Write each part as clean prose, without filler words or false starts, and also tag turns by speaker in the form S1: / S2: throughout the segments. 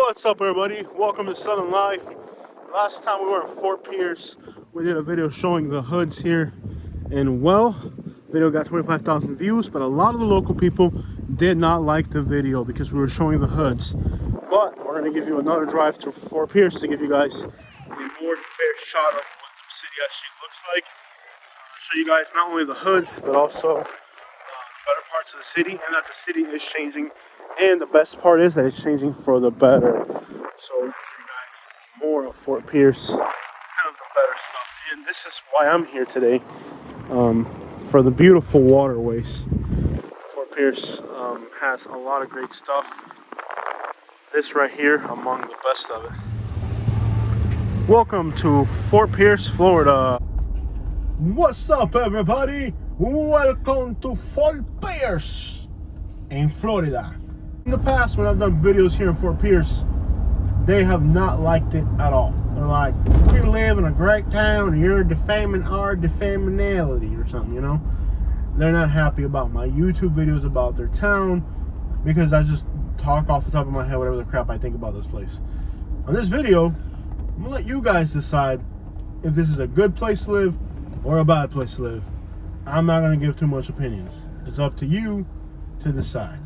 S1: What's up, everybody? Welcome to Southern Life. Last time we were in Fort Pierce, we did a video showing the hoods here, and well, video got 25,000 views, but a lot of the local people did not like the video because we were showing the hoods. But we're going to give you another drive through Fort Pierce to give you guys a more fair shot of what the city actually looks like. I'll show you guys not only the hoods, but also better parts of the city, and that the city is changing, and the best part is that it's changing for the better. So we'll show you guys more of Fort Pierce, kind of the better stuff, and this is why I'm here today, for the beautiful waterways. Fort Pierce has a lot of great stuff. This right here, among the best of it. Welcome to Fort Pierce, Florida. What's up, everybody? Welcome to Fort Pierce in Florida. In the past, when I've done videos here in Fort Pierce, they have not liked it at all. They're like, we live in a great town and you're defaming our defaminality or something, you know? They're not happy about my YouTube videos about their town because I just talk off the top of my head whatever the crap I think about this place. On this video, I'm gonna let you guys decide if this is a good place to live or a bad place to live. I'm not going to give too much opinions. It's up to you to decide.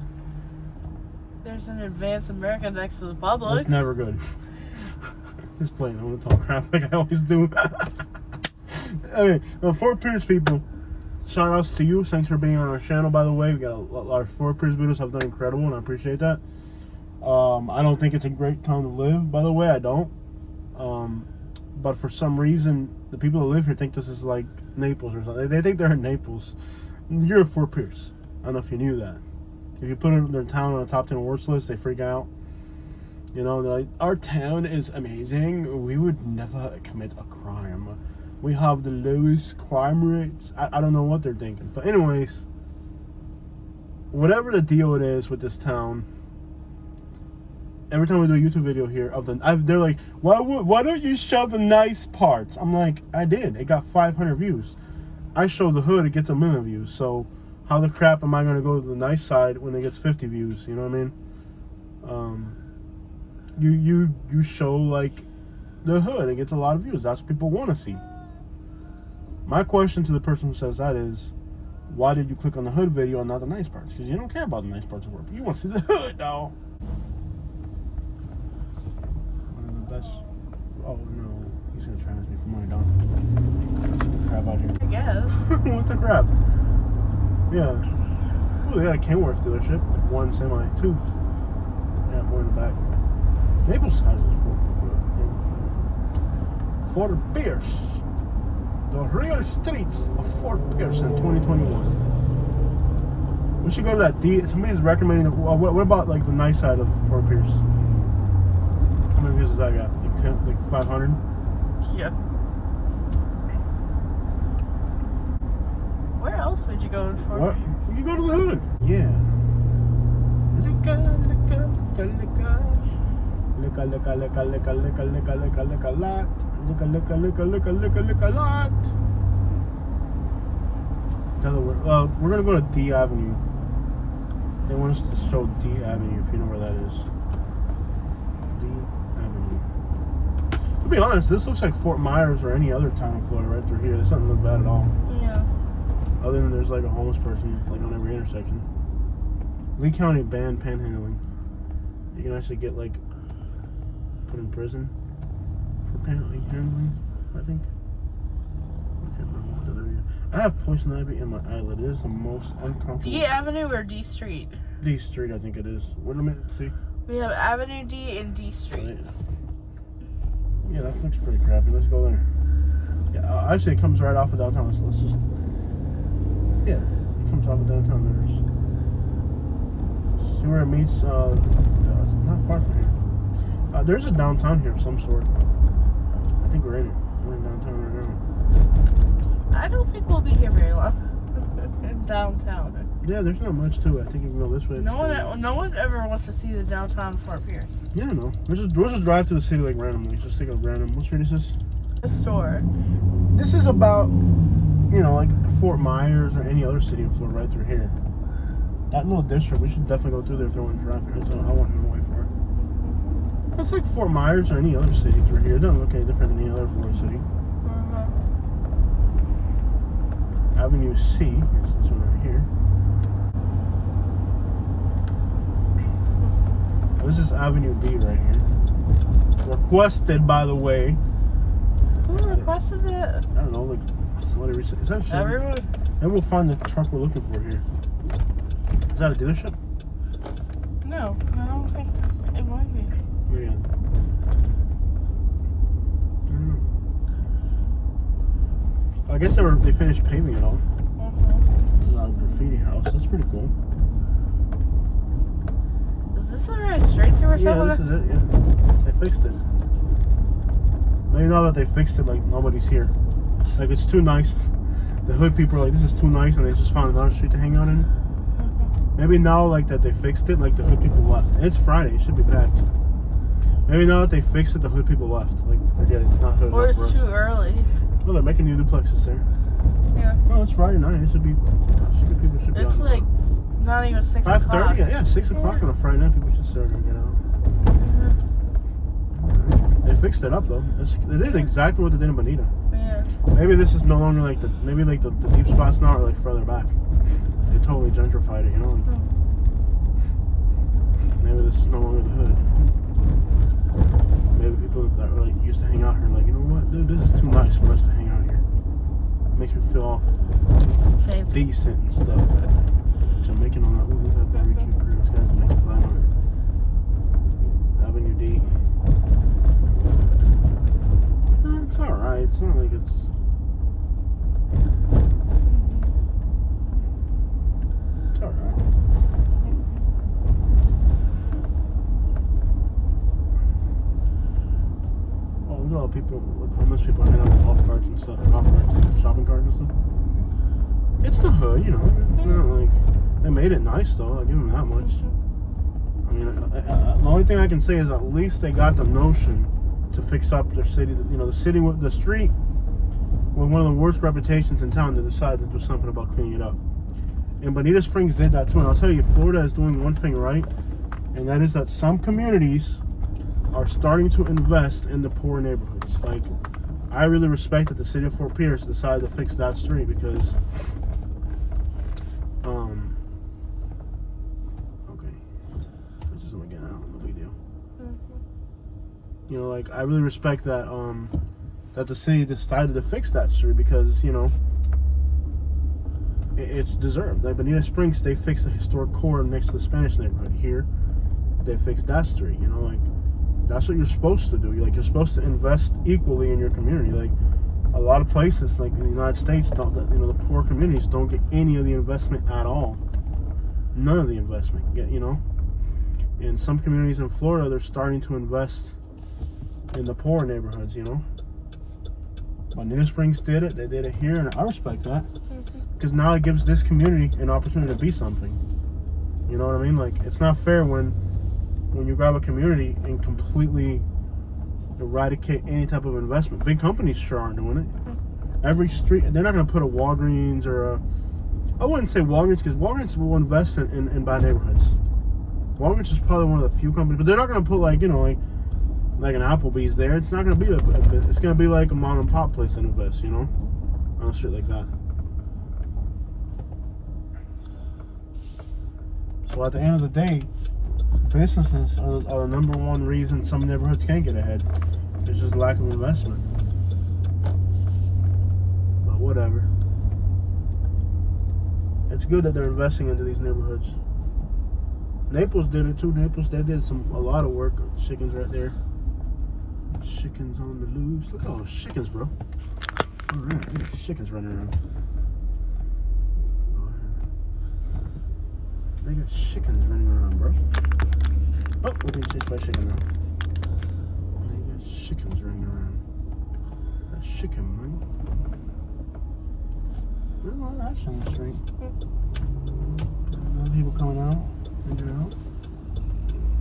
S2: There's an Advanced America next to the Publix.
S1: That's never good. Just playing. I'm going to talk crap like I always do. Anyway, Fort Pierce people, shout outs to you. Thanks for being on our channel, by the way. We got a lot of Fort Pierce videos. I've done incredible, and I appreciate that. I don't think it's a great town to live, by the way. I don't. But for some reason, the people that live here think this is like Naples or something. They think they're in Naples. You're in Fort Pierce. I don't know if you knew that. If you put their town on a top 10 worst list, they freak out. You know, they're like, our town is amazing. We would never commit a crime. We have the lowest crime rates. I don't know what they're thinking. But anyways, whatever the deal it is with this town, every time we do a YouTube video here they're like, why don't you show the nice parts? I'm like, I did. It got 500 views. I show the hood, it gets 1 million views. So how the crap am I going to go to the nice side when it gets 50 views? You know what I mean? You show like the hood, it gets a lot of views. That's what people want to see. My question to the person who says that is, why did you click on the hood video and not the nice parts? Because you don't care about the nice parts of work. You want to see the hood, though. Best. Oh no, he's gonna try to ask me for money, Don. What's the crap out here?
S2: I guess.
S1: What the crap? Yeah. Oh, they got a Kenworth dealership. 1 semi, 2. Yeah, more in the back. Naples has it for Fort Pierce. The real streets of Fort Pierce in 2021. We should go to that somebody's recommending. What about like the nice side of Fort Pierce? How many views does that got? Like 10, like 500?
S2: Yeah. Where else would you go in Fort
S1: What?
S2: Pierce?
S1: You go to the hood. Yeah. We're gonna go to D Avenue. They want us to show D Avenue, if you know where that is. To be honest, this looks like Fort Myers or any other town in Florida right through here. This doesn't look bad at all.
S2: Yeah.
S1: Other than there's like a homeless person like on every intersection. Lee County banned panhandling. You can actually get like put in prison for panhandling, I think. I can't remember what that is. I have poison ivy in my eyelid. It is the most uncomfortable.
S2: D Avenue or D Street?
S1: D Street, I think it is. Wait a minute, see.
S2: We have Avenue D and D Street.
S1: Yeah, that looks pretty crappy. Let's go there. Yeah, actually, it comes right off of downtown. Let's just. Yeah, it comes off of downtown. There's. See where it meets. Not far from here. There's a downtown here of some sort. I think we're in it. We're in downtown right now.
S2: I don't think we'll be here very long. In downtown.
S1: Yeah, there's not much to it. I think you can go this way.
S2: No one ever wants to see the downtown Fort Pierce.
S1: Yeah, no. We'll just drive to the city like randomly. Just take a random. What street is this?
S2: A store.
S1: This is about, you know, like Fort Myers or any other city in Florida right through here. That little district, we should definitely go through there if no one's driving. So I want to wait for it. It's like Fort Myers or any other city through here. It doesn't look any different than any other Florida city. Avenue C is this one right here. This is Avenue B right here. Requested, by the way.
S2: Who requested it?
S1: I don't know, like somebody is that Chevy?
S2: Everyone.
S1: Maybe we'll find the truck we're looking for here. Is that a dealership?
S2: No, I don't think it might be.
S1: Yeah. I guess they finished paving it all. There's a graffiti house. That's pretty cool.
S2: Is this the right street you were
S1: Yeah,
S2: telling
S1: this
S2: us?
S1: is it. Yeah, they fixed it. Maybe now that they fixed it, like nobody's here. Like it's too nice. The hood people are like, this is too nice, and they just found another street to hang out in. Maybe now, like that they fixed it, like the hood people left. And it's Friday, it should be packed. Maybe now that they fixed it, the hood people left. Like, forget it, it's not hood.
S2: Or it's too early.
S1: Well, they're making new duplexes there.
S2: Yeah.
S1: Well, it's Friday night. It should be people should be
S2: It's
S1: out
S2: like not even 6 o'clock.
S1: 5:30. Yeah, 6 o'clock on a Friday night. People should start to get out. They fixed it up though. They did exactly what they did in Bonita.
S2: Yeah.
S1: Maybe this is no longer like the deep spots now are like further back. They totally gentrified it, you know. Like, maybe this is no longer the hood. Maybe people that were like used to hang out here, like, you know what, dude, this is too nice for us to hang out here. It makes me feel all
S2: Fancy.
S1: decent and stuff. Jamaican on that. Ooh, look at that barbecue grill. It's got a Jamaican flag on it. Avenue D. It's alright. It's not like it's. It's alright. Oh, look at all the people, homeless people hanging out with golf carts and stuff, shopping carts and stuff. It's the hood, you know. It's not like they made it nice though. I'll give them that much. I mean, the only thing I can say is at least they got the notion to fix up their city. You know, the city with the street with one of the worst reputations in town. They decided to do something about cleaning it up. And Bonita Springs did that too. And I'll tell you, Florida is doing one thing right, and that is that some communities are starting to invest in the poor neighborhoods. Like, I really respect that the city of Fort Pierce decided to fix that street because, okay, this is again, I don't know, no big deal. You know, like, I really respect that, that the city decided to fix that street because, you know, it's deserved. Like Bonita Springs, they fixed the historic core next to the Spanish neighborhood. Here, they fixed that street. You know, like, that's what you're supposed to do. You're supposed to invest equally in your community. Like, a lot of places, like in the United States, don't, you know, the poor communities don't get any of the investment at all. None of the investment. You know, in some communities in Florida, they're starting to invest in the poor neighborhoods. You know, Bonita Springs did it. They did it here, and I respect that because now it gives this community an opportunity to be something. You know what I mean? Like, it's not fair when you grab a community and completely eradicate any type of investment. Big companies sure aren't doing it. Every street, they're not going to put a Walgreens or a, I wouldn't say Walgreens because Walgreens will invest in bad neighborhoods. Walgreens is probably one of the few companies, but they're not going to put like, you know, like an Applebee's there. It's not going to be it's going to be like a mom and pop place that invests, you know, on a street like that. So at the end of the day, businesses are the number one reason some neighborhoods can't get ahead. There's just lack of investment. But whatever. It's good that they're investing into these neighborhoods. Naples did it too. Naples, they did a lot of work. Chickens right there. Chickens on the loose. Look at all those chickens, bro. Alright, there's chickens running around. They got chickens running around, bro. Oh, we're being chased by a chicken now. They got chickens running around. That chicken, man. There's a lot of action on the street. A lot of people coming out, hanging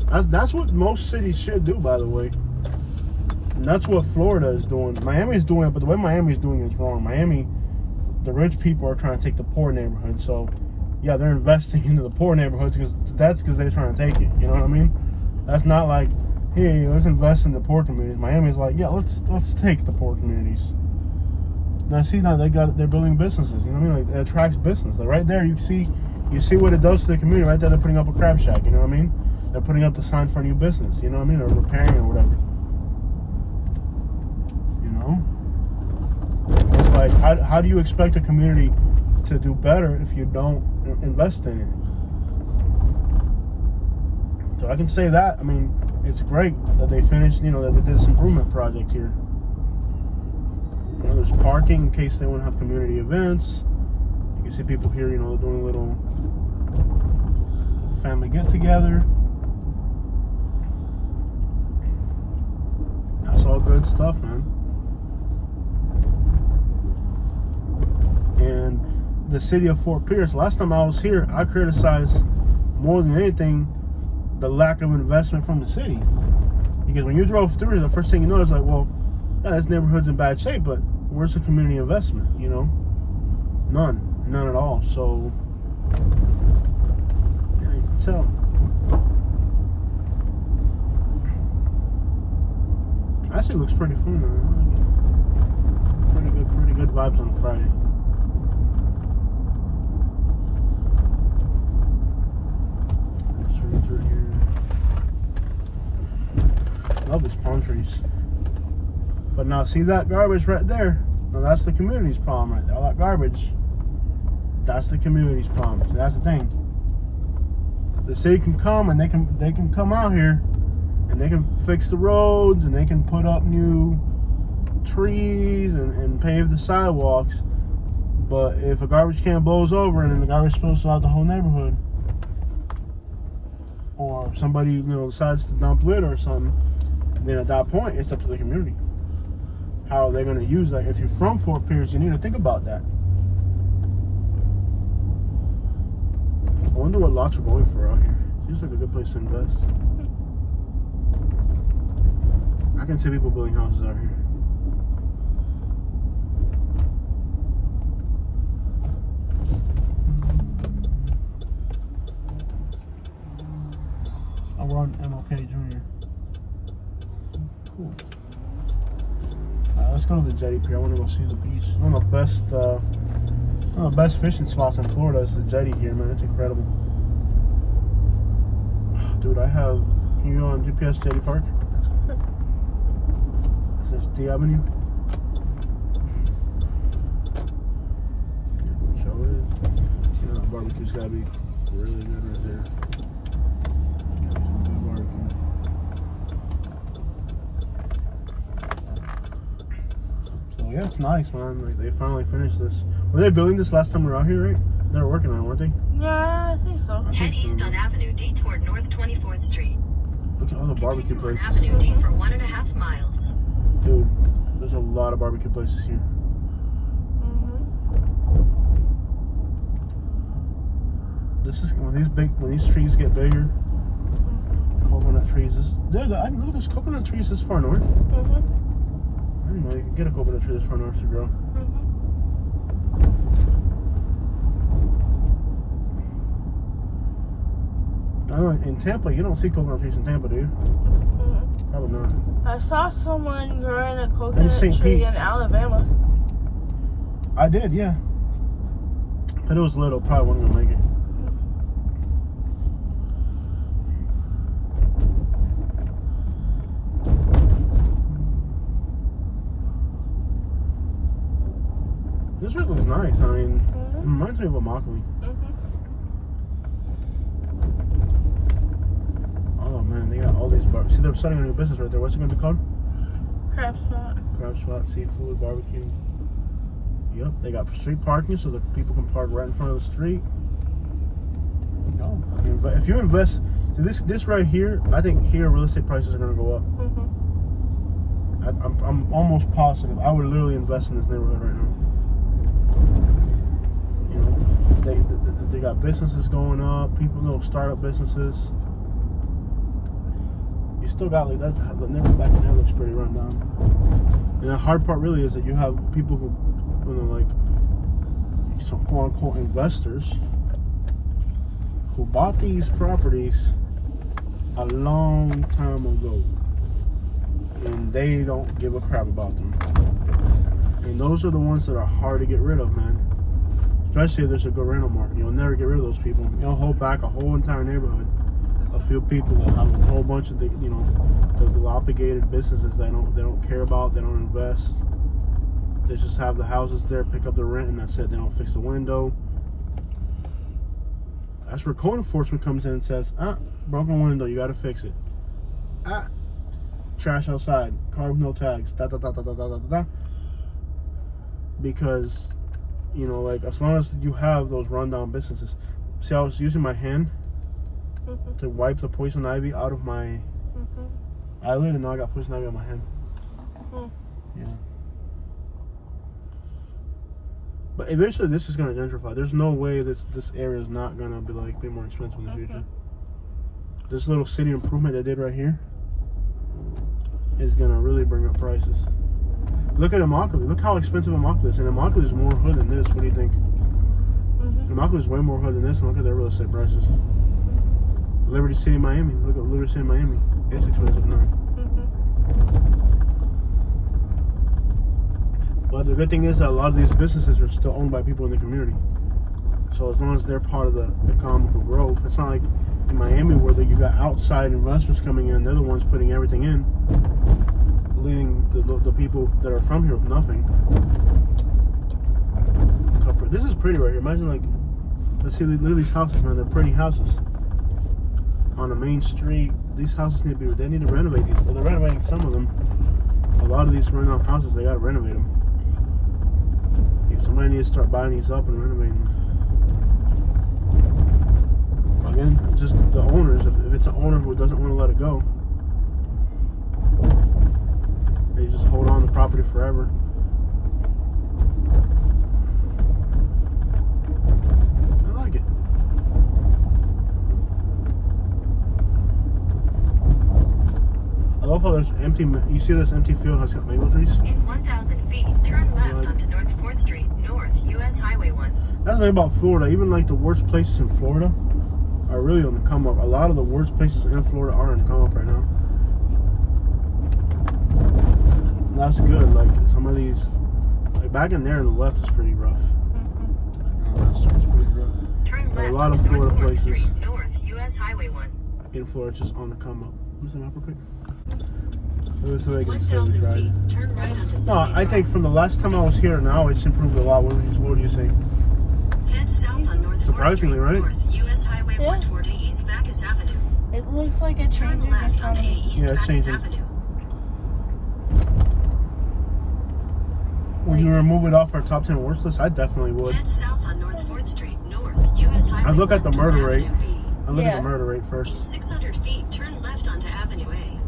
S1: out. That's what most cities should do, by the way. And that's what Florida is doing. Miami's doing it, but the way Miami's doing it is wrong. Miami, the rich people are trying to take the poor neighborhood, so yeah, they're investing into the poor neighborhoods because they're trying to take it. You know what I mean? That's not like, hey, let's invest in the poor communities. Miami's like, yeah, let's take the poor communities. Now see, now they're building businesses. You know what I mean? Like, it attracts business. Like right there, you see what it does to the community. Right there, they're putting up a crab shack. You know what I mean? They're putting up the sign for a new business. You know what I mean? Or repairing or whatever. You know? It's like, how do you expect a community to do better if you don't invest in it? So I can say that. I mean, it's great that they finished, you know, that they did this improvement project here. You know, there's parking in case they want to have community events. You can see people here, you know, doing a little family get-together. That's all good stuff, man. And the city of Fort Pierce, last time I was here, I criticized more than anything the lack of investment from the city. Because when you drove through here, the first thing you know is like, well, yeah, this neighborhood's in bad shape, but where's the community investment, you know? None at all. So, yeah, you can tell. Actually looks pretty fun, man. Pretty good vibes on Friday. Through here. Love these palm trees. But now see that garbage right there? Now that's the community's problem right there. All that garbage, that's the community's problem. So that's the thing. The city can come and they can come out here and they can fix the roads and they can put up new trees and pave the sidewalks. But if a garbage can blows over and then the garbage spills throughout the whole neighborhood, or somebody, you know, decides to dump litter or something, then at that point it's up to the community. How are they going to use that? If you're from Fort Pierce, you need to think about that. I wonder what lots are going for out here. Seems like a good place to invest. I can see people building houses out here. We're on MLK Jr. Cool. Let's go to the jetty pier. I want to go see the beach. One of the best fishing spots in Florida is the jetty here, man. It's incredible. Dude, can you go on GPS Jetty Park? Is this D Avenue? Show it. You know, that barbecue's gotta be really good right there. Yeah, it's nice, man. Like, they finally finished this. Were they building this last time we were out here, right? They were working on it, weren't they?
S2: Yeah, I think so.
S3: Head east on Avenue D toward North 24th Street.
S1: Look at all the barbecue places.
S3: Avenue D for 1.5 miles.
S1: Dude, there's a lot of barbecue places here. This is when these trees get bigger. Coconut trees. Dude, I didn't know there's coconut trees this far north. I didn't know you could get a coconut tree this far north to grow. I know in Tampa, you don't see coconut trees in Tampa, do you? Probably not.
S2: I saw someone growing a coconut
S1: St.
S2: tree
S1: Pete.
S2: in Alabama.
S1: I did, yeah. But it was little. Probably wasn't gonna make it. This really looks nice. I mean, it reminds me of Immokalee. Oh man, they got all these bars. See, they're starting a new business right there. What's it going to be called?
S2: Crab Spot.
S1: Crab Spot, seafood, barbecue. Yep, they got street parking so that people can park right in front of the street. No, if you invest, so this right here, I think here real estate prices are going to go up. I'm almost positive. I would literally invest in this neighborhood right now. You know, they got businesses going up, people, little startup businesses. You still got like that. The neighborhood back in there looks pretty run down. And the hard part really is that you have people who, you know, like some quote unquote investors who bought these properties a long time ago. they don't give a crap about them. And those are the ones that are hard to get rid of, man. Especially if there's a good rental market. You'll never get rid of those people. You'll hold back a whole entire neighborhood. A few people that have a whole bunch of the dilapidated businesses they don't care about, they don't invest. They just have the houses there, pick up the rent, and that's it. They don't fix the window. That's where code enforcement comes in and says, broken window, you gotta fix it. Trash outside, car with no tags, because, like, as long as you have those rundown businesses. See, I was using my hand to wipe the poison ivy out of my eyelid, and now I got poison ivy on my hand. Yeah. But eventually, this is gonna gentrify. There's no way that this area is not gonna be more expensive in the future. This little city improvement they did right here is gonna really bring up prices. Look at Immokalee. Look how expensive Immokalee is, and Immokalee is more hood than this. What do you think? Immokalee is way more hood than this, and look at their real estate prices. Liberty City, Miami. Look at Liberty City, Miami. It's expensive now. But the good thing is that a lot of these businesses are still owned by people in the community. So as long as they're part of the economical growth, it's not like in Miami where you got outside investors coming in. They're the ones putting everything in, leaving the people that are from here with nothing. This is pretty right here. Imagine let's see, look at these houses, man. They're pretty houses on a main street. These houses they need to renovate these. Well, they're renovating some of them. A lot of these rundown houses, they gotta renovate them. Somebody needs to start buying these up and renovating them. Again, it's just the owners. If it's an owner who doesn't want to let it go, they just hold on to the property forever. I like it. I love how there's empty. You see this empty field has got mango trees.
S3: In 1,000 feet, turn left onto North 4th Street, North US Highway 1.
S1: That's the thing about Florida. Even the worst places in Florida are really on the come up. A lot of the worst places in Florida are on the come up right now. That's good. Some of these, back in there, the left is pretty rough. That's pretty rough.
S3: Turn left
S1: a lot of
S3: onto
S1: Florida
S3: North 4th
S1: places
S3: Street, North US Highway 1.
S1: in Florida just on the come up. Let me see that real quick. So they can say
S3: 1,000
S1: we
S3: feet,
S1: tried.
S3: turn right onto
S1: No,
S3: Sydney
S1: I think
S3: Drive.
S1: from the last time I was here now, it's improved a lot. What do you say?
S3: Head south on North 4th Street,
S1: Surprisingly, right?
S3: North US Highway
S2: Yeah.
S3: 1 toward East Bacchus Avenue.
S2: It looks like a
S3: Turn
S2: changing
S3: left onto
S2: economy.
S3: East
S1: Yeah, it's
S3: Bacchus
S1: changing.
S3: Avenue.
S1: Would you remove it off our top 10 worst list? I definitely would.
S3: Head south on North 4th Street, North US Highway
S1: I look at the
S3: 1
S1: murder
S3: toward
S1: rate.
S3: Avenue B.
S1: I look at
S2: Yeah.
S1: the murder rate first.
S3: 600 feet, turn left onto Avenue A.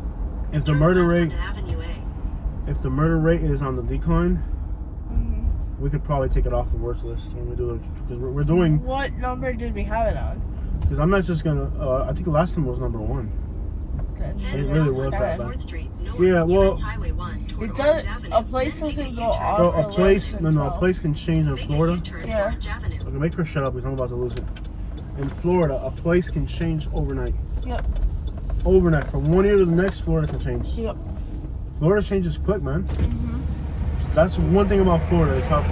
S1: If the
S3: Turn
S1: murder
S3: left
S1: rate,
S3: onto Avenue A.
S1: if the murder rate is on the decline, we could probably take it off the worst list when we do it, because we're doing.
S2: What number did we have it on?
S1: Because I'm not just gonna. I think the last time was number 1.
S2: Then
S3: Head
S1: It
S3: south
S1: really
S3: onto
S1: was that
S3: North
S1: bad.
S3: 4th Street, North
S1: Yeah, well-
S3: US Highway 1 toward
S2: It does.
S3: Orange Avenue.
S2: A place
S3: Then make
S2: doesn't
S3: a
S2: go
S3: U-turn.
S2: off.
S1: Bro,
S2: the
S1: a place,
S2: list
S1: no, a
S2: until-
S1: place can change in
S3: Make a
S1: Florida.
S3: U-turn
S2: Yeah.
S3: Orange Avenue.
S1: Okay, make her shut up because I'm about to lose it. In Florida, a place can change overnight.
S2: Yep.
S1: Overnight, from one year to the next, Florida can change.
S2: Yep.
S1: Florida changes quick, man. That's one thing about Florida is how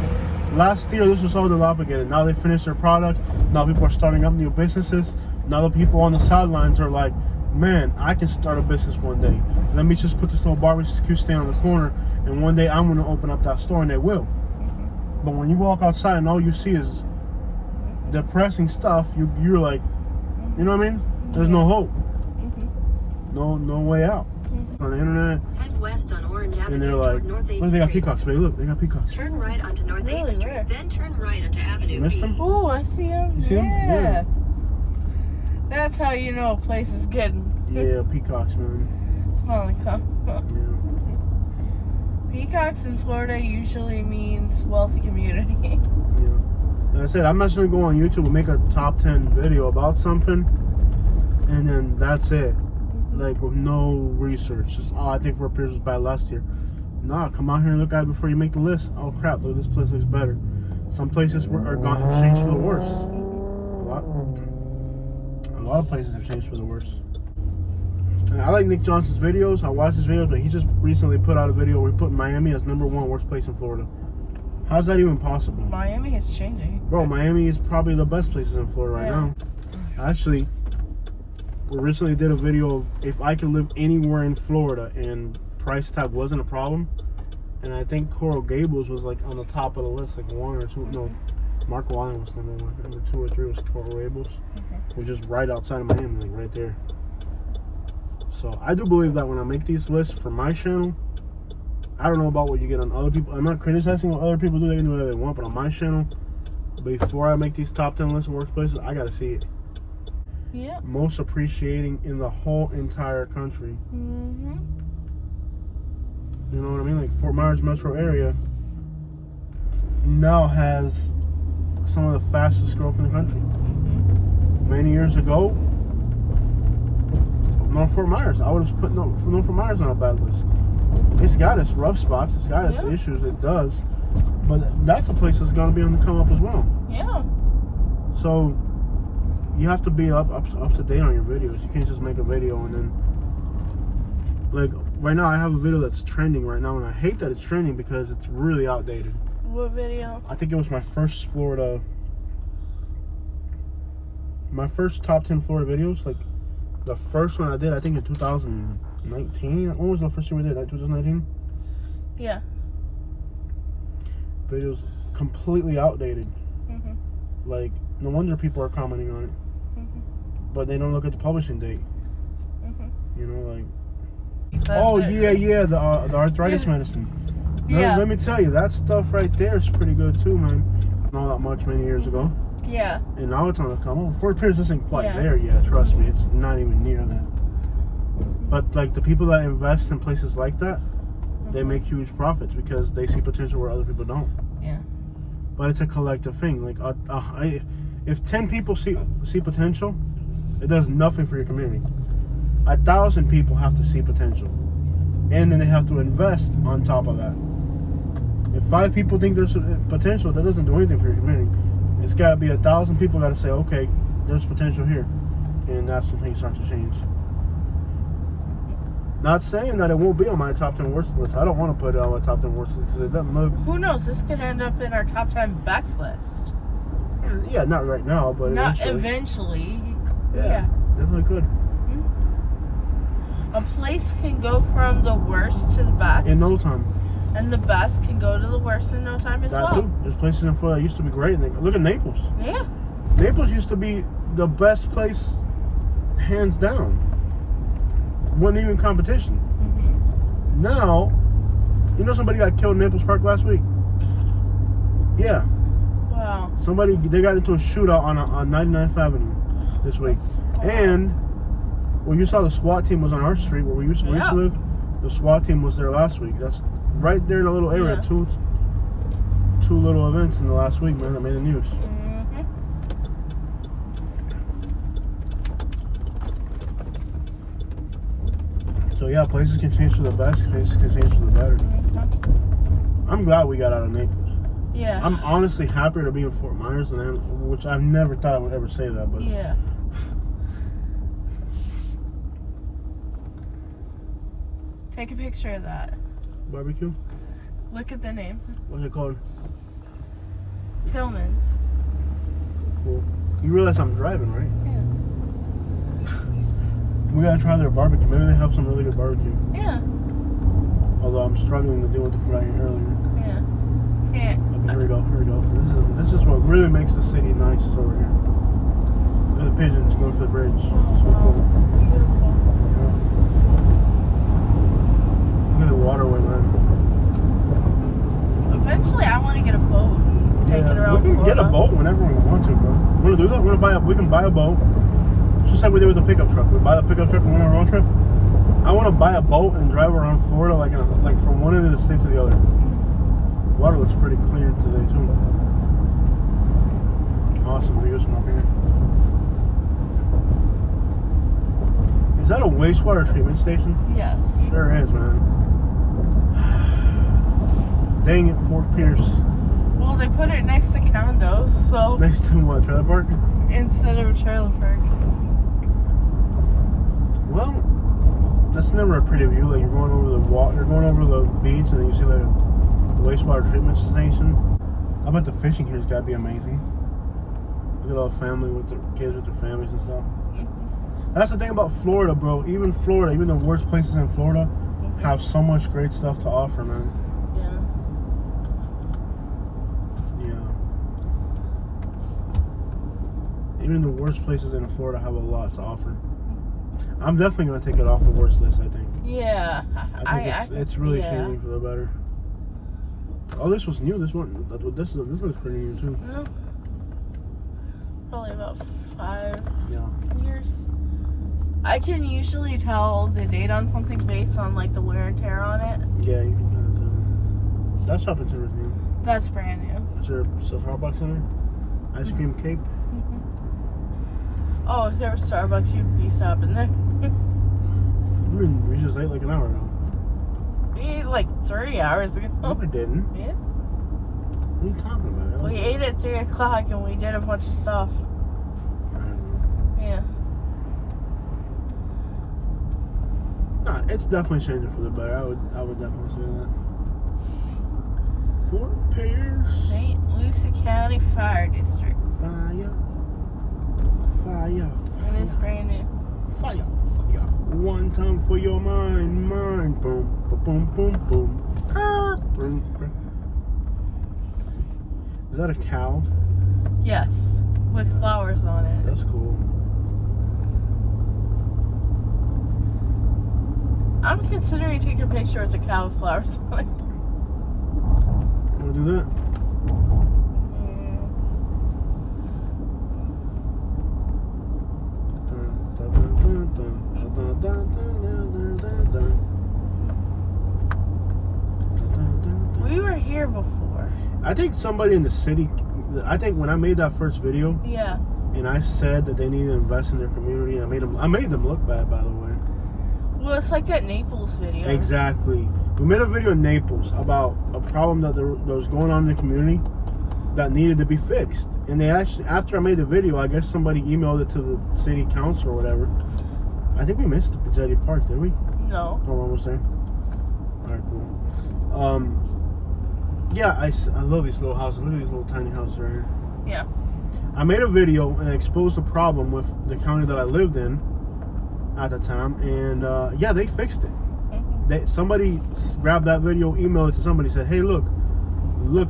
S1: last year this was all dilapidated. Now they finished their product. Now people are starting up new businesses. Now the people on the sidelines are like, man, I can start a business one day. Let me just put this little barbecue stand on the corner, and one day I'm going to open up that store, and they will. But when you walk outside and all you see is depressing stuff, you're like, you know what I mean? There's no hope. No way out. On the internet,
S3: Head west on Orange Avenue
S1: and they're like,
S3: toward North 8th
S1: look, they got
S3: Street.
S1: peacocks, baby. Look, they got peacocks.
S3: Turn right onto North 8th
S2: Really?
S3: Street,
S2: Where?
S3: then turn right onto Avenue
S1: You missed
S3: B.
S1: them?
S2: Oh, I see him.
S1: You see 'em? Yeah.
S2: That's how you know a place is good.
S1: Yeah, peacocks, man.
S2: It's not like
S1: Yeah.
S2: peacocks in Florida usually means wealthy community.
S1: Yeah. Like I said, I'm not just gonna go on YouTube and make a top 10 video about something, and then that's it. Like with no research. Just, oh, I think Fort Pierce was bad last year. Nah, come out here and look at it before you make the list. Oh crap, look, this place looks better. Some places are gonna have changed for the worse. A lot of places have changed for the worse. And I like Nick Johnson's videos. I watch his videos, but he just recently put out a video where he put Miami as #1 worst place in Florida. How's that even possible?
S2: Miami is changing.
S1: Bro, Miami is probably the best places in Florida right
S2: Yeah.
S1: now. Actually, we recently did a video of if I could live anywhere in Florida and price tag wasn't a problem. And I think Coral Gables was like on the top of the list, like 1 or 2. No, Marco Island was #1. Number 2 or 3 was Coral Gables. Which is right outside of Miami, like right there. So I do believe that when I make these lists for my channel, I don't know about what you get on other people. I'm not criticizing what other people do. They can do whatever they want. But on my channel, before I make these top 10 lists of workplaces, I gotta see it.
S2: Yeah.
S1: Most appreciating in the whole entire country.
S2: Mm-hmm.
S1: You know what I mean? Like Fort Myers metro area now has some of the fastest growth in the country. Many years ago, North Fort Myers, I would have put North Fort Myers on a bad list. It's got its rough spots, it's got its issues, it does. But that's a place that's gonna be on the come up as well.
S2: Yeah.
S1: So you have to be up to date on your videos. You can't just make a video and then, like right now I have a video that's trending right now, and I hate that it's trending because it's really outdated.
S2: What video?
S1: I think it was my first top 10 Florida videos. Like the first one I did, I think in 2019. When was the first year we did? Like 2019?
S2: Yeah.
S1: Videos completely outdated.
S2: Mm-hmm.
S1: Like no wonder people are commenting on it.
S2: Mm-hmm.
S1: But they don't look at the publishing date.
S2: Mm-hmm.
S1: You know, like
S2: He says
S1: oh
S2: that-
S1: yeah, the arthritis medicine.
S2: Yeah.
S1: Let me tell you, that stuff right there is pretty good too, man. Not that much many years ago.
S2: Yeah.
S1: And now it's on the come up. Fort Pierce isn't quite
S2: Yeah.
S1: there yet, trust me. It's not even near that. But like the people that invest in places like that, they make huge profits because they see potential where other people don't.
S2: Yeah.
S1: But it's a collective thing. Like if 10 people see potential, it does nothing for your community. 1,000 people have to see potential. And then they have to invest on top of that. If 5 people think there's potential, that doesn't do anything for your community. It's got to be 1,000 people got to say, okay, there's potential here. And that's when things start to change. Not saying that it won't be on my top 10 worst list. I don't want to put it on my top 10 worst list because it doesn't look...
S2: Who knows? This could end up in our top 10 best list.
S1: Yeah, not right now, but
S2: Not
S1: eventually.
S2: eventually.
S1: Yeah, definitely could.
S2: A place can go from the worst to the best.
S1: In no time.
S2: And the best can go to the worst in no time as
S1: That
S2: well.
S1: too. There's places in Florida that used to be great. Look at Naples.
S2: Yeah.
S1: Naples used to be the best place, hands down. Wasn't even competition.
S2: Mm-hmm.
S1: Now, you know somebody got killed in Naples Park last week? Yeah.
S2: Wow.
S1: They got into a shootout on 99th Avenue this week. And, well, you saw the SWAT team was on our street where we used to live. The SWAT team was there last week. That's right there in a little area.
S2: Yeah.
S1: Two little events in the last week, man, that made the news.
S2: Mm-hmm.
S1: So yeah, places can change for the best, places can change for the better. I'm glad we got out of Naples.
S2: Yeah.
S1: I'm honestly happier to be in Fort Myers than which I've never thought I would ever say that, but
S2: Yeah. Take a picture of that.
S1: barbecue?
S2: Look at the name.
S1: What's it called?
S2: Tillman's.
S1: Cool. You realize I'm driving, right?
S2: Yeah.
S1: We gotta try their barbecue. Maybe they have some really good barbecue.
S2: Yeah.
S1: Although I'm struggling to deal with the food I ate earlier.
S2: Yeah. Can't.
S1: Okay, here we go. This is what really makes the city nice is over here. Look at the pigeons going for the bridge. So cool.
S2: Beautiful.
S1: Yeah. Look at the waterway, man.
S2: Eventually, I want to get a boat and take it around
S1: we can get a
S2: Florida.
S1: boat whenever we want to, bro. Want to do that? We can buy a boat. Just like we did with the pickup truck. We buy the pickup truck and went on a road trip. I want to buy a boat and drive around Florida like from one end of the state to the other. Water looks pretty clear today too. Awesome views from up here. Is that a wastewater treatment station?
S2: Yes.
S1: Sure is, man. Dang it, Fort Pierce.
S2: Well, they put it next to condos, so
S1: Next to what, trailer park?
S2: instead of a trailer park.
S1: Well, that's never a pretty view. Like you're going over the water, you're going over the beach, and then you see like a wastewater treatment station. I bet the fishing here's gotta be amazing. Look at all the family with their kids with their families and stuff. That's the thing about Florida, bro. Even Florida, even the worst places in Florida, have so much great stuff to offer, man. Yeah. Even the worst places in Florida have a lot to offer. I'm definitely gonna take it off the worst list. I think.
S2: Yeah.
S1: I think it's really changing for the better. Oh, this was new. This one, this looks pretty new too.
S2: No. Probably about 5
S1: Yeah.
S2: years. I can usually tell the date on something based on like the wear and tear on it.
S1: Yeah, you can kind of tell. That shopping center's new.
S2: That's brand new.
S1: Is there a Starbucks in there? Ice cream cake?
S2: Oh, if there was Starbucks, you'd be stopping there.
S1: I mean, we just ate like an hour ago.
S2: We ate like 3 hours ago.
S1: No, we didn't.
S2: Yeah.
S1: What are you talking about?
S2: We ate at 3 o'clock and we did a bunch of stuff. Yeah.
S1: Nah, it's definitely changing for the better. I would definitely say that. Fort Pierce.
S2: St. Lucie County Fire District.
S1: Fire. Fire.
S2: And it's brand new.
S1: Fire. Fire. One time for your mind. Mind. Boom. Boom. Boom. Boom. Boom. Boom. Is that a cow?
S2: Yes. With flowers on it.
S1: That's cool.
S2: I'm considering taking a picture with the cow with flowers on it.
S1: Wanna do that?
S2: We were here before.
S1: I think somebody in the city, I think when I made that first video
S2: Yeah.
S1: and I said that they need to invest in their community, I made them look bad, by the way.
S2: Well, it's like that Naples video.
S1: Exactly. We made a video in Naples about a problem that was going on in the community that needed to be fixed. And they actually, after I made the video, I guess somebody emailed it to the city council or whatever. I think we missed the Pizzetti Park, did we?
S2: No.
S1: Oh, we're almost there. All right, cool. Yeah, I love these little houses. Look at these little tiny houses right here.
S2: Yeah.
S1: I made a video and I exposed the problem with the county that I lived in at the time, and yeah, they fixed it. Somebody grabbed that video, emailed it to somebody, said, "Hey, look,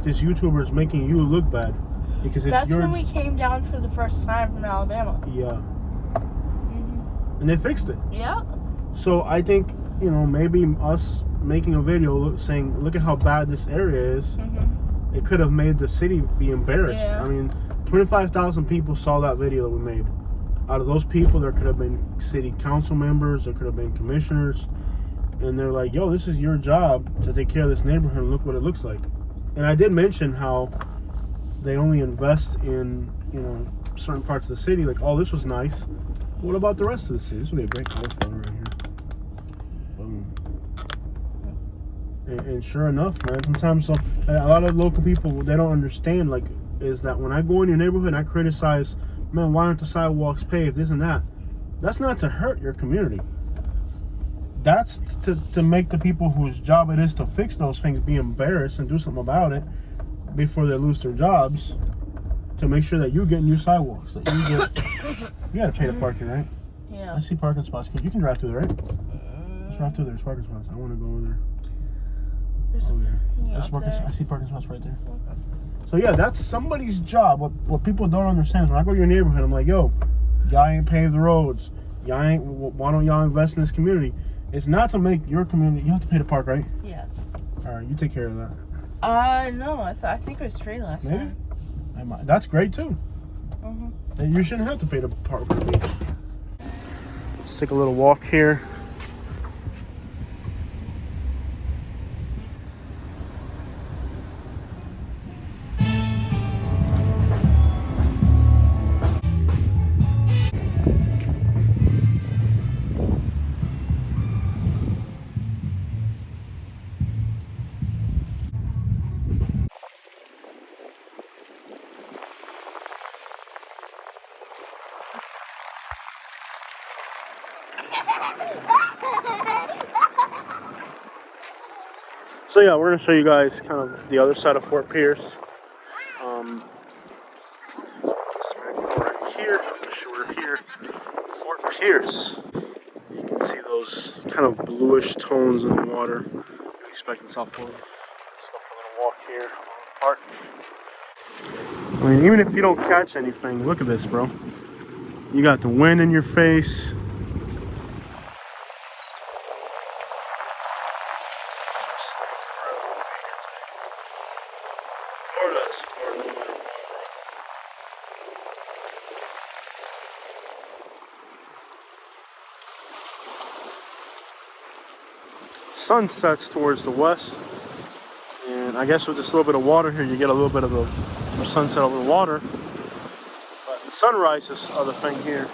S1: this YouTuber is making you look bad because it's
S2: That's
S1: yours."
S2: when we came down for the first time from Alabama.
S1: Yeah. And they fixed it.
S2: Yeah.
S1: So I think, you know, maybe us making a video saying, "Look at how bad this area is," it could have made the city be embarrassed.
S2: Yeah.
S1: I mean, 25,000 people saw that video that we made. Out of those people, there could have been city council members, there could have been commissioners, and they're like, "Yo, this is your job to take care of this neighborhood, and look what it looks like." And I did mention how they only invest in, you know, certain parts of the city. Like, oh, this was nice. What about the rest of the city? This would be a great house photo right here. Boom. And sure enough, man, sometimes a lot of local people, they don't understand, like, is that when I go in your neighborhood and I criticize, man, why aren't the sidewalks paved, this and that, that's not to hurt your community. That's to make the people whose job it is to fix those things be embarrassed and do something about it before they lose their jobs, to make sure that you get new sidewalks, that you get, you gotta pay the parking, right?
S2: Yeah.
S1: I see parking spots. You can drive through there, right? Let's drive through there. There's parking spots. I want to go over there.
S2: There's
S1: Over there.
S2: yeah,
S1: There's
S2: up
S1: parking,
S2: there.
S1: I see parking spots right there. So yeah, that's somebody's job. What people don't understand is when I go to your neighborhood, I'm like, yo, y'all ain't paved the roads. Why don't y'all invest in this community? It's not to make your community. You have to pay to park, right?
S2: Yeah.
S1: All right, you take care of that.
S2: No, I think it was free last
S1: Maybe.
S2: time.
S1: That's great too.
S2: Mhm.
S1: You shouldn't have to pay to park for the beach. Let's take a little walk here. So yeah, we're gonna show you guys kind of the other side of Fort Pierce. Right here, shorter here, Fort Pierce. You can see those kind of bluish tones in the water. You expect in South Florida. Let's go for a little walk here on the park. I mean, even if you don't catch anything, look at this, bro. You got the wind in your face. Florida's Florida. Sun sets towards the west, and I guess with this little bit of water here, you get a little bit of a sunset over the water. But the sunrise is the other thing here.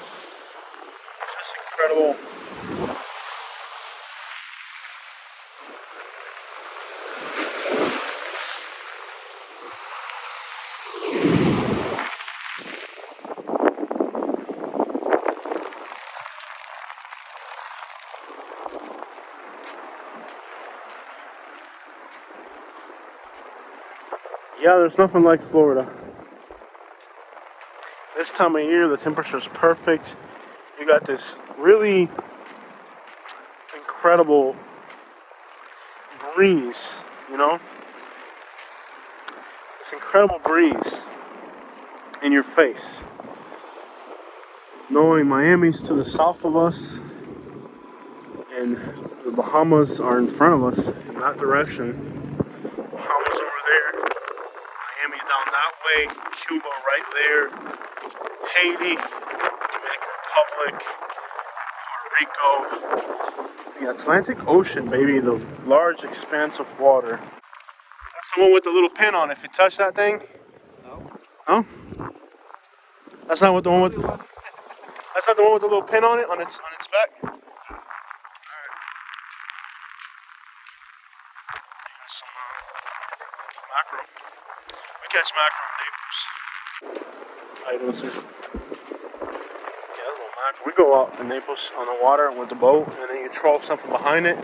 S1: Just incredible. Yeah, there's nothing like Florida. This time of year, the temperature's perfect. You got this really incredible breeze, you know? This incredible breeze in your face. Knowing Miami's to the south of us and the Bahamas are in front of us in that direction. Bahamas over there. Miami down that way, Cuba right there, Haiti, Dominican Republic, Puerto Rico. The Atlantic Ocean, baby, the large expanse of water. That's the one with the little pin on it. If you touch that thing, no? That's not what the one with. That's not the one with the little pin on it on its back. Alright. Some mackerel. We catch mackerel in Naples. How you doing, sir? Yeah, that's a little mackerel. We go out in Naples on the water with the boat, and then you throw something behind it,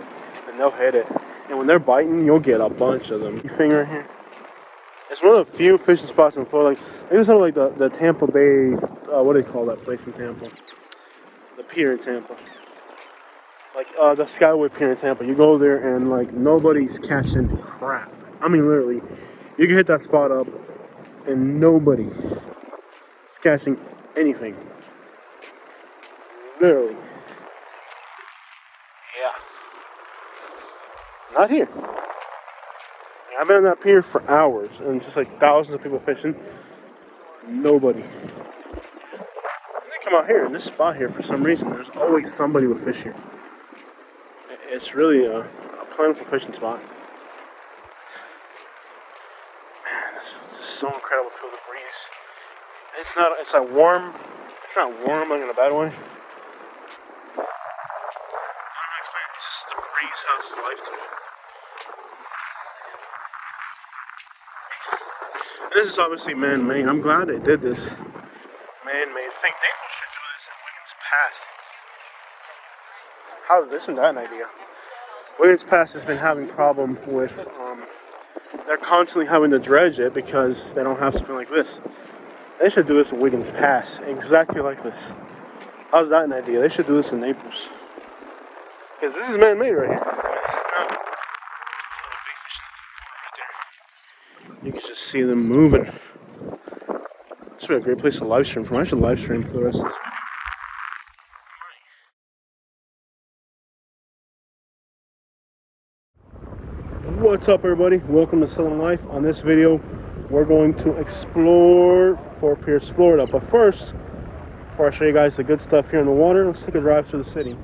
S1: and they'll hit it. And when they're biting, you'll get a bunch of them. You finger in here. It's one of the few fishing spots in Florida. Like, it was sort of like the Tampa Bay. What do they call that place in Tampa? The pier in Tampa. Like the Skyway Pier in Tampa. You go there and like nobody's catching crap. I mean, literally, you can hit that spot up and nobody is catching anything. Literally. Yeah. Not here. I've been on that pier for hours and just like thousands of people fishing. Nobody. And they come out here in this spot here for some reason. There's always somebody with fish here. It's really a plentiful fishing spot. Man, this is so incredible. Feel the breeze. It's like warm. It's not warm like in a bad way. I don't know how to explain it. It's just the breeze has life to it. This is obviously man-made. I'm glad they did this. Man-made. I think Naples should do this in Wiggins Pass. How's this? Isn't that an idea? Wiggins Pass has been having problem with. They're constantly having to dredge it because they don't have something like this. They should do this in Wiggins Pass, exactly like this. How's that an idea? They should do this in Naples. Because this is man-made right here. I mean, this is not. Big fish right there. You can just see them moving. This would be a great place to live stream from. I should live stream for the rest of this video. What's up, everybody? Welcome to Southern Life. On this video, we're going to explore Fort Pierce, Florida. But first, before I show you guys the good stuff here in the water, let's take a drive through the city.